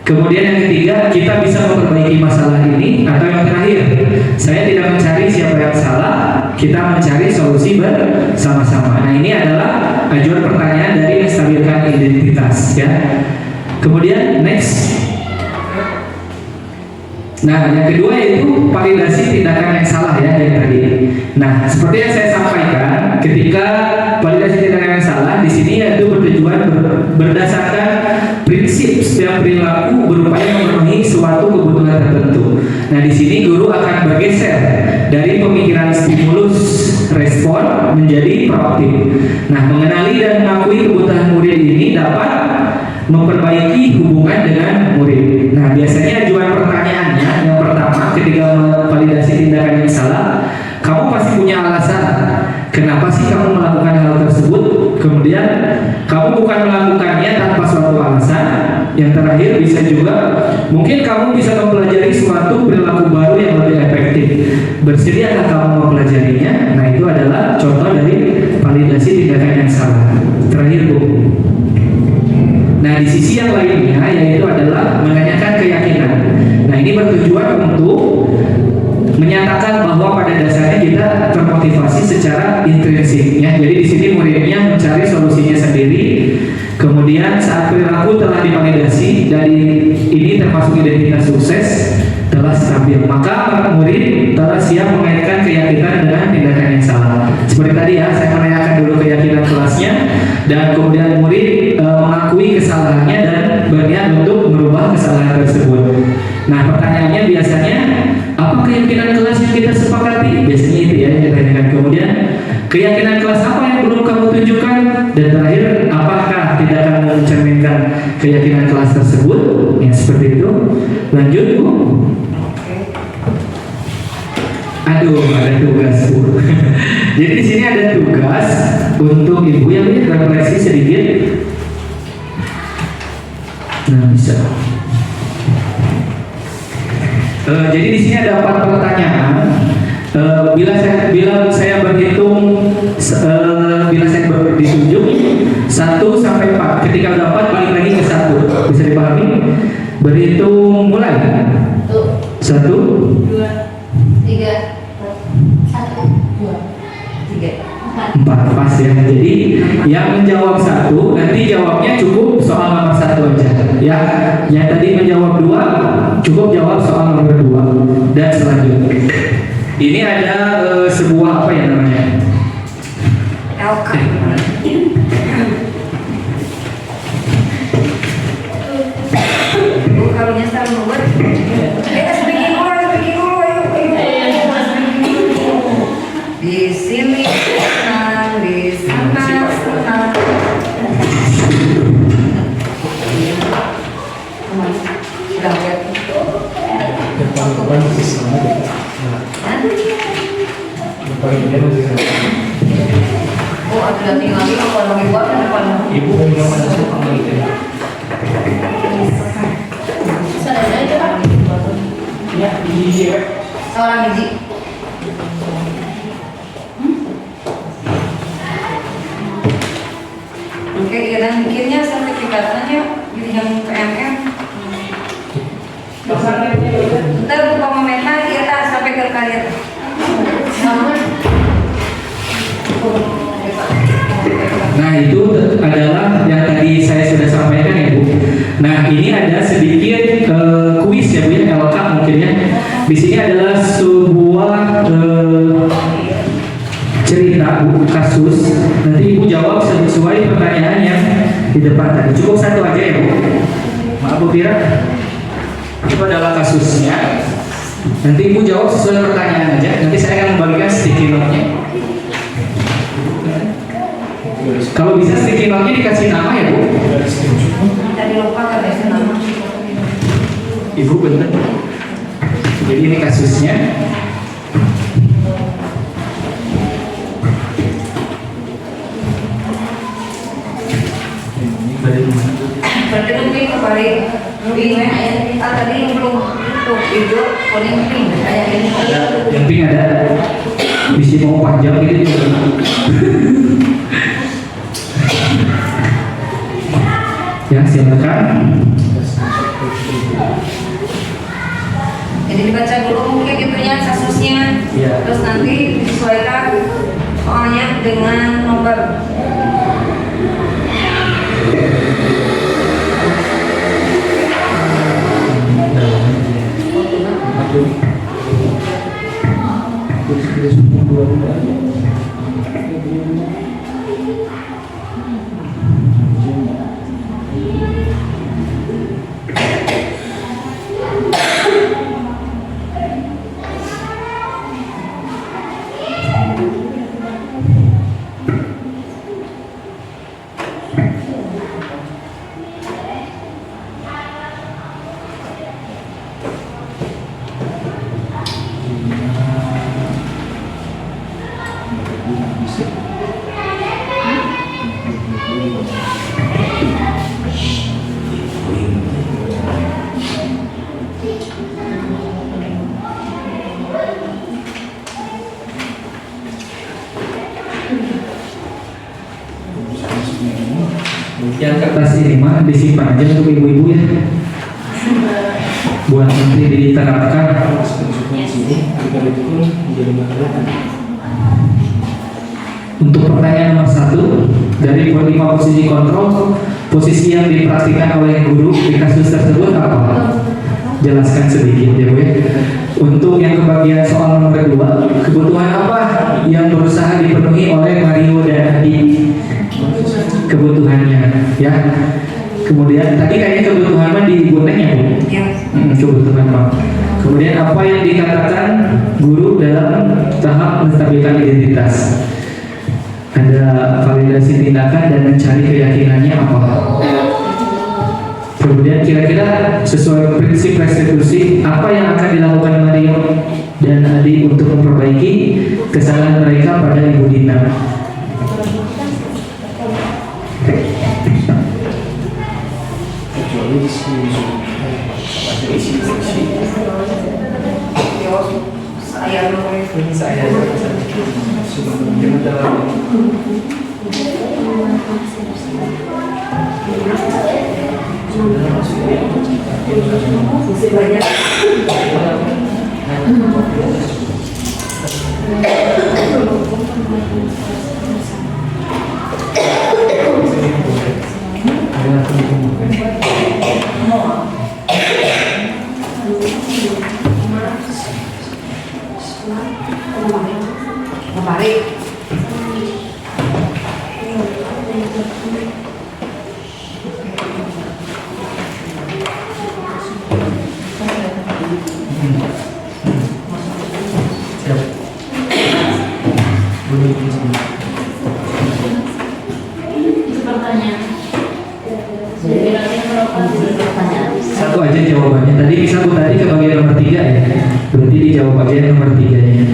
Kemudian yang ketiga, kita bisa memperbaiki masalah ini. Atau yang terakhir, saya tidak mencari siapa yang salah, kita mencari solusi bersama-sama. Nah ini adalah ajuan pertanyaan dari menstabilkan identitas ya. Kemudian next. Nah yang kedua yaitu validasi tindakan yang salah ya yang tadi. Nah seperti yang saya sampaikan, ketika validasi tindakan yang salah di sini yaitu bertujuan berdasarkan prinsip setiap perilaku berupaya memenuhi suatu kebutuhan tertentu. Nah di sini guru akan bergeser dari pemikiran stimulus respon menjadi proaktif. Nah mengenali dan mengakui kebutuhan murid ini dapat memperbaiki hubungan dengan murid. Nah biasanya ajuan pertanyaannya yang pertama ketika validasi tindakan yang salah, kamu pasti punya alasan kenapa sih kamu melakukan hal tersebut. Kemudian kamu bukan melakukannya tanpa suatu alasan. Yang terakhir bisa juga mungkin kamu bisa mempelajari suatu perilaku baru yang lebih efektif. Bersediakah kamu mempelajarinya? Nah itu adalah contoh dari validasi tindakan yang salah. Terakhir Bu. Nah di sisi yang lainnya yaitu adalah menanyakan keyakinan. Nah ini bertujuan untuk menyatakan bahwa pada dasarnya kita termotivasi secara intrinsik ya. Jadi di sini muridnya mencari solusinya sendiri. Kemudian saat perilaku telah divalidasi dari ini termasuk identitas sukses telah stabil, maka murid telah siap mengaitkan keyakinan dengan tindakan yang salah. Seperti tadi ya, saya menanyakan dulu keyakinan kelasnya dan kemudian murid mengakui kesalahannya dan berniat untuk merubah kesalahan tersebut. Nah pertanyaannya biasanya apa keyakinan kelas yang kita sepakati? Biasanya itu ya yang ditanyakan. Kemudian keyakinan kelas apa yang belum kamu tunjukkan? Dan terakhir apakah tidak akan mencerminkan keyakinan kelas tersebut? Ya seperti itu. Lanjut Bu. Aduh, ada tugas Bu. Jadi di sini ada tugas untuk Ibu yang refleksi sedikit. Nah bisa. Jadi di sini ada 4 pertanyaan. Bila saya berhitung, bila saya ditunjuk 1 sampai 4. Ketika udah 4 balik lagi ke 1. Bisa dipahami? Berhitung mulai. 1, 2, 3, 1, 2, 3, 4 pas ya. Jadi yang menjawab 1 nanti jawabnya cukup soal nomor 1 aja ya. Yang tadi menjawab 2 cukup jawab soal nomor 2 dan selanjutnya. Ini ada sebuah apa ya namanya? LK. Bu kalau nyasar membuat speaking dulu, di sini senang, di sana senang. Sudah lihat. Oh, aku udah tinggal lagi kalau lagi buat kan depan. Ibu yang mana suka gitu ya? Ya, di Seorang biji. Oke, dan bikinnya sertifikatnya di bidang PMM. Ntar lupa memenang, ya tak sampai ke kalian Nah, ini ada sedikit kuis ya Bu ya, LK mungkin ya. Di sini adalah sebuah cerita Bu, kasus. Nanti Ibu jawab sesuai pertanyaan yang di depan tadi. Cukup satu aja ya Bu. Maaf Bu Fira. Itu adalah kasusnya. Nanti Ibu jawab sesuai pertanyaan aja. Nanti saya akan membagikan sticky note-nya. Kalau bisa sticky note-nya dikasih nama ya Bu. Tadi lupa kasih nama. Ibu bener. Jadi ini kasusnya. Berarti lebih kebalik. Tadi belum tuh hijau, kuning, pink. Kayak ini. Yang pink ada. Bisa mau panjang gitu. Ya silakan. Jadi dibaca dulu mungkin itunya kasusnya. Iya. Terus nanti disesuaikan soalnya dengan nomor. Yang kertas ini mah disimpan aja untuk ibu-ibu ya. Buat nanti diterapkan. Untuk pertanyaan nomor 1 dari 5 posisi kontrol, posisi yang diperhatikan oleh guru di kasus tersebut apa? Jelaskan sedikit ya Bu ya. Untuk yang kebagian soal nomor 2, kebutuhan apa yang berusaha dipenuhi oleh Mario dan Adi? Kebutuhannya ya. Kemudian tadi kayaknya kebutuhan mah di guneng ya Bu? Ya. Kebutuhan mah. Kemudian apa yang dikatakan guru dalam tahap menstabilkan identitas? Ada validasi tindakan dan mencari keyakinannya apa? Kemudian kira-kira sesuai prinsip restitusi apa yang akan dilakukan Mario dan Adi untuk memperbaiki kesalahan mereka pada Ibu Dina? Saya nomor banyak. Balik. Satu aja jawabannya. Tadi bisa Bu tadi ke bagian nomor 3 ya. Berarti dijawab aja yang nomor 3-nya.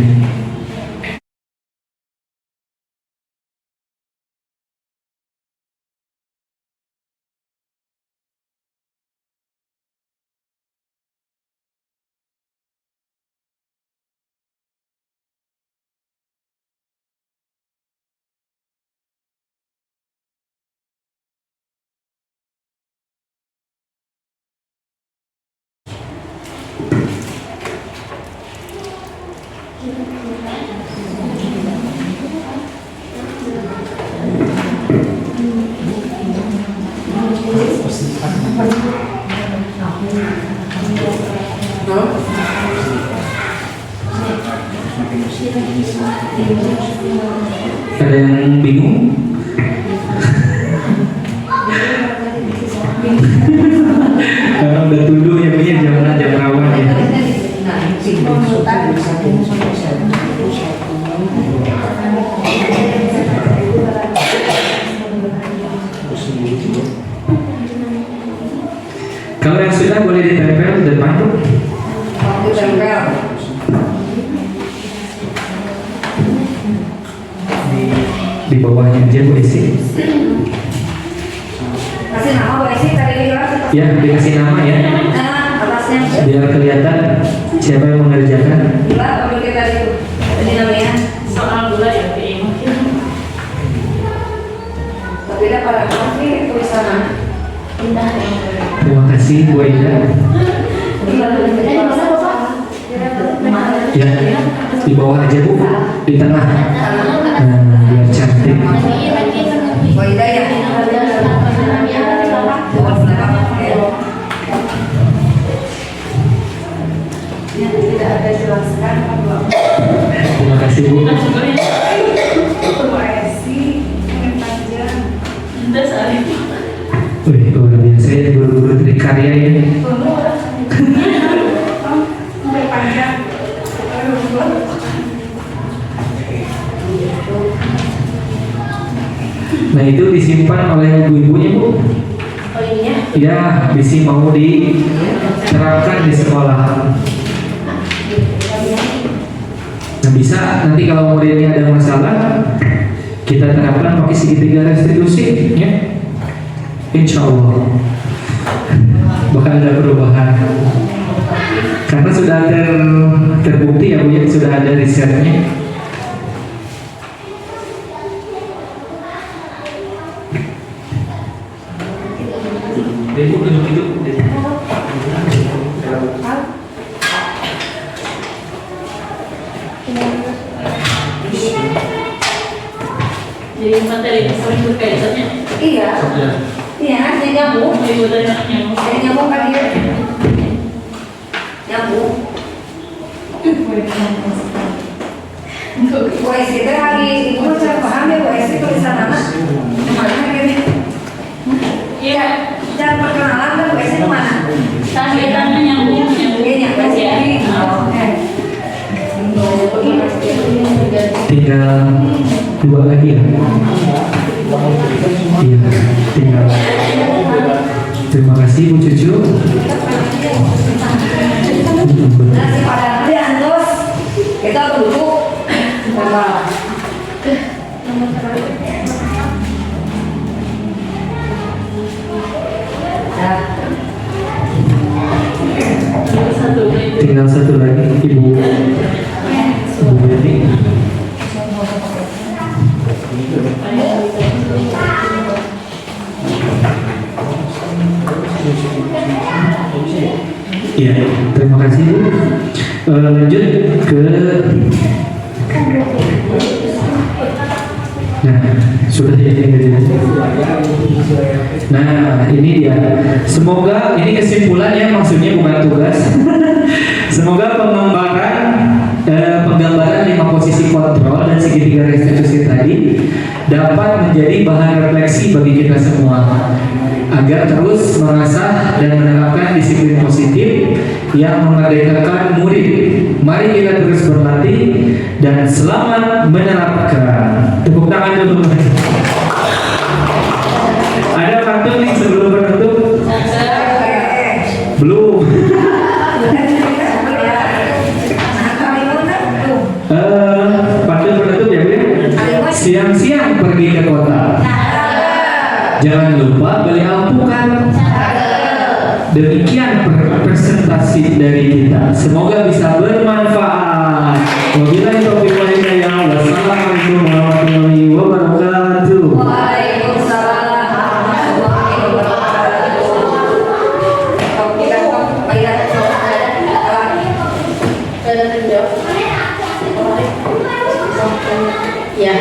Ada yang bingung? Karena udah tuduh ya punya jam rawan ya. Kalau yang sudah boleh ditempel ke depan tuh. Di bawahnya aja Bu Esi. Kasih nama Bu Esi tadi bilang. Ya, dikasih nama ya. Atasnya. Biar kelihatan siapa yang mengerjakan. Gula apa kita itu? Tadi namanya. Soal gula ya, Tapi dah pada apa sih tulisannya? indah. Terima kasih Bu Aida. Ya, di bawah aja Bu, di tengah. Nah, biar cantik. Oh iya ya. Tidak ada jelaskan. Terima kasih Bu. Wih, luar biasa ya guru-guru trikarya ini. Nah itu disimpan oleh ibu-ibunya Bu. Oh iya. Ya, bisa mau diterapkan di sekolah. Nah bisa nanti kalau muridnya ada masalah kita terapkan pakai segitiga restitusi ya. Insya Allah bakal ada perubahan karena sudah terbukti ya Bu ya, sudah ada risetnya. Jadi materi sering berkaitannya. Iya. Iya, ada nyambung. Ada nyambung kan dia. Nyambung. WS itu hari itu saya paham ya WS itu tulisan nama. Mana ini? Iya. Cara perkenalan kan WS itu mana? Kaitannya nyambung. Iya, nyambung. Tinggal 2 lagi ya. Iya, tinggal. Terima kasih Bu Cucu. Nasi padang dia antus. Kita duduk. Tinggal 1 lagi Ibu Betty. Ya, terima kasih Bu. Lanjut ke. Nah, sudah ya ini. Nah, ini dia. Semoga ini kesimpulannya, maksudnya bukan tugas. Semoga penggambaran 5 posisi kontrol dan segitiga restitusi tadi dapat menjadi bahan refleksi bagi kita semua agar terus merasa dan menerapkan disiplin positif yang memerdekakan murid. Mari kita terus berlatih dan selamat menerapkan. Tepuk tangan dulu. Ada pantun nih sebelum penutup? Belum. Pantun penutup ya Bu. Siang-siang pergi ke kota. Jangan lupa beli alpukat. Demikian presentasi dari kita. Semoga bisa bermanfaat. Wabillahi taufiq wal hidayah. Wassalamualaikum warahmatullahi wabarakatuh. Waalaikumsalam warahmatullahi wabarakatuh. Ya,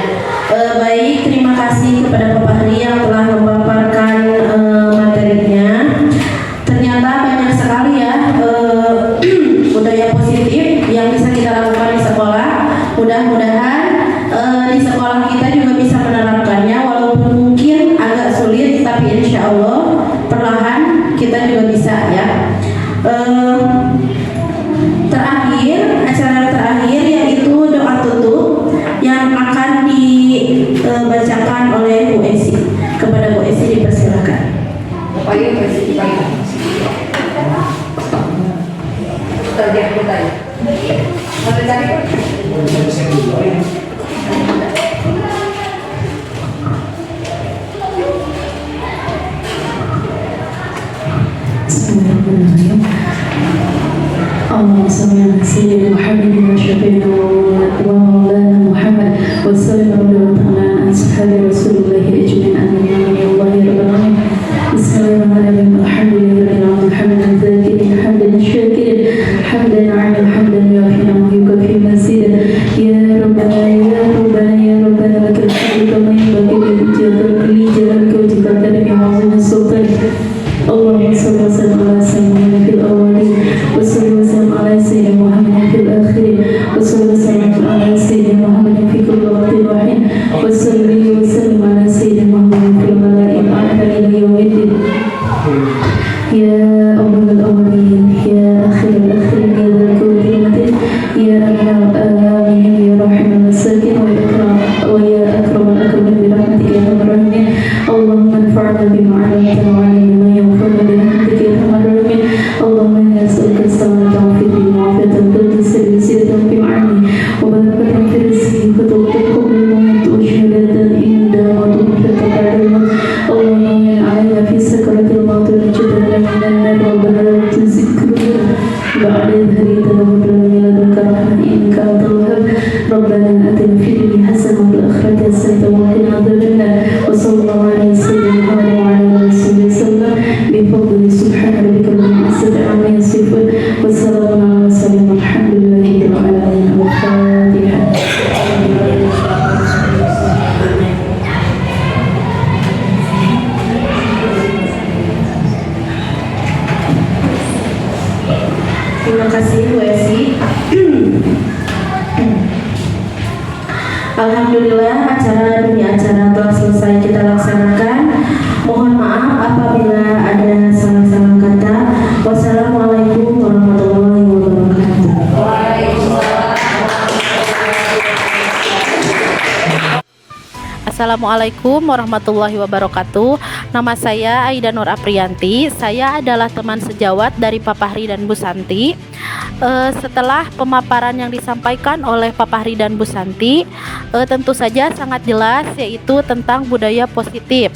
baik, terima kasih kepada Bapak Hari yang telah memaparkan materinya. Ternyata banyak sekali Ustazah kita ya. Mau cari? Bismillahirrahmanirrahim. Allahumma salli ala sayyidina Muhammadin wa syafi'ina wa maulana Muhammad wa sallallahu wa ta'ala an sahabi Rasulullah ajma'in amin ya Allah ya rabbal alamin. Bismillahirrahmanirrahim. Alhamdulillahirabbil alamin hamdan zakirin hamdan syakirin hamdan 'ala hamdan yafina wa yukafi mazida ya rabbana ya rabbana ya rabbana lakal hamdu kama yanbaghi li jalalika wa jalali wa 'azimi sultanika. Allahumma salli wa sallim ala sayyidina fil awwalin wa salli wa sallim ala sayyidina Muhammadin fil akhirin wa salli wa sallim ala sayyidina Muhammadin fi kulli waqtin wa hin wa salli wa sallim ala sayyidina Muhammadin fil malaa'ikati a'la ila yaumiddin. Ya awwalal awwalin ya akhiral akhirin ya dzal quwwati wal matin ya arhamar rahimin ya rahimul masakin wa ya akramal akramin bi rahmatika ya arhamar rahimin. Allahumma anfa'na bima 'allamtana wa 'allimna yanfa'una bi rahmatika ya arhamar rahimin. Allahumma inna nas'aluka as-salamata fid dunya wa afiyatan fil jasadi wa sidqan fi ma'ani wa barakatan fil rizqi wa tawfiqan qabla al-maut wa shahadatan inda mawtin fataqabbal. Allahumma inna 'alayna fi sakaratil maut wa najatana minan nar wa barakatan zikrina ba'da hadhihi tadawwur min ladunka rahmatan innaka antal wahhab. Rabbana atina fid dunya hasanah wa fil akhirati hasanah wa qina adzaban nar. Wa sallallahu ala sayyidina Muhammad wa ala alihi wasallam bi fadli subhana rabbika rabbil izzati amma yasifun wa salamun ala mursalin walhamdulillahi rabbil alamin. Al-Fatihah. Terima kasih Bu Esi. Alhamdulillah acara demi acara telah selesai kita laksanakan. Mohon maaf apabila ada salah-salah kata. Wassalamualaikum warahmatullahi wabarakatuh. Assalamualaikum warahmatullahi wabarakatuh. Nama saya Aida Nur Aprianti. Saya adalah teman sejawat dari Pak Fahri dan Bu Santi. Setelah pemaparan yang disampaikan oleh Pak Fahri dan Bu Santi, tentu saja sangat jelas, yaitu tentang budaya positif.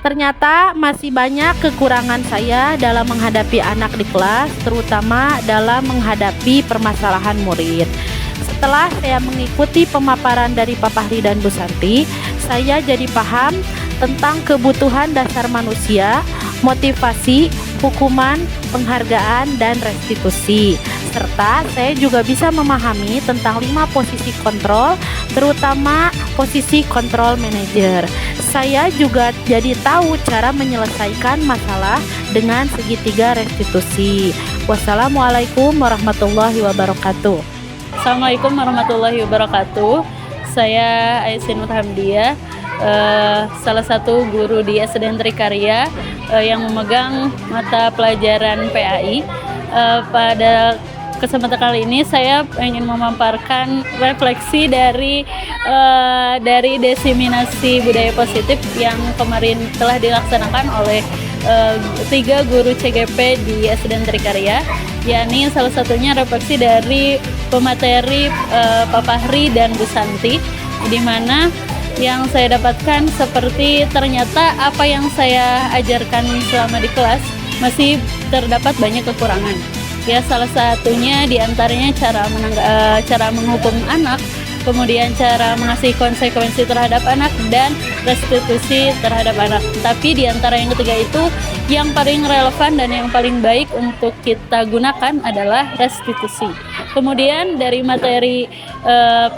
Ternyata masih banyak kekurangan saya dalam menghadapi anak di kelas, terutama dalam menghadapi permasalahan murid. Setelah saya mengikuti pemaparan dari Pak Fahri dan Bu Santi, saya jadi paham tentang kebutuhan dasar manusia, motivasi, hukuman, penghargaan, dan restitusi. Serta saya juga bisa memahami tentang 5 posisi kontrol, terutama posisi kontrol manajer. Saya juga jadi tahu cara menyelesaikan masalah dengan segitiga restitusi. Wassalamualaikum warahmatullahi wabarakatuh. Assalamualaikum warahmatullahi wabarakatuh. Saya Aisin Hamdia, salah satu guru di SDN Trikarya yang memegang mata pelajaran PAI. Pada kesempatan kali ini saya ingin memaparkan refleksi dari desiminasi budaya positif yang kemarin telah dilaksanakan oleh 3 guru CGP di SDN Trikarya, yakni salah satunya refleksi dari pemateri Pak Fahri dan Bu Santi, di mana yang saya dapatkan seperti ternyata apa yang saya ajarkan selama di kelas masih terdapat banyak kekurangan. Ya, salah satunya diantaranya cara menghukum anak, kemudian cara mengasih konsekuensi terhadap anak, dan restitusi terhadap anak. Tapi di antara yang ketiga itu, yang paling relevan dan yang paling baik untuk kita gunakan adalah restitusi. Kemudian dari materi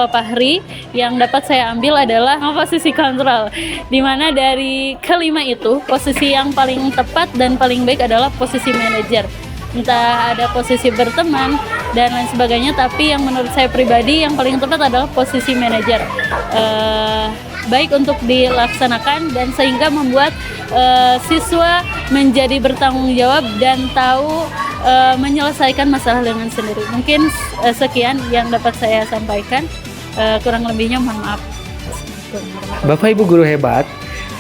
Pak Fahri yang dapat saya ambil adalah posisi kontrol, di mana dari kelima itu posisi yang paling tepat dan paling baik adalah posisi manajer. Entah ada posisi berteman dan lain sebagainya, tapi yang menurut saya pribadi yang paling tepat adalah posisi manajer. Baik untuk dilaksanakan dan sehingga membuat siswa menjadi bertanggung jawab dan tahu menyelesaikan masalah dengan sendiri. Mungkin sekian yang dapat saya sampaikan, kurang lebihnya mohon maaf. Bapak Ibu guru hebat,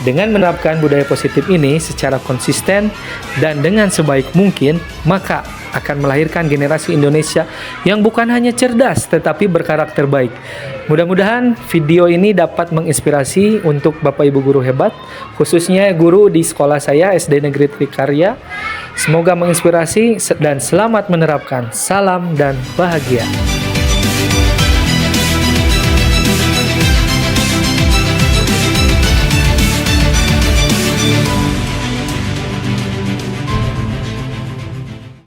dengan menerapkan budaya positif ini secara konsisten dan dengan sebaik mungkin, maka akan melahirkan generasi Indonesia yang bukan hanya cerdas tetapi berkarakter baik. Mudah-mudahan video ini dapat menginspirasi untuk Bapak Ibu guru hebat, khususnya guru di sekolah saya SD Negeri Trikarya. Semoga menginspirasi dan selamat menerapkan. Salam dan bahagia.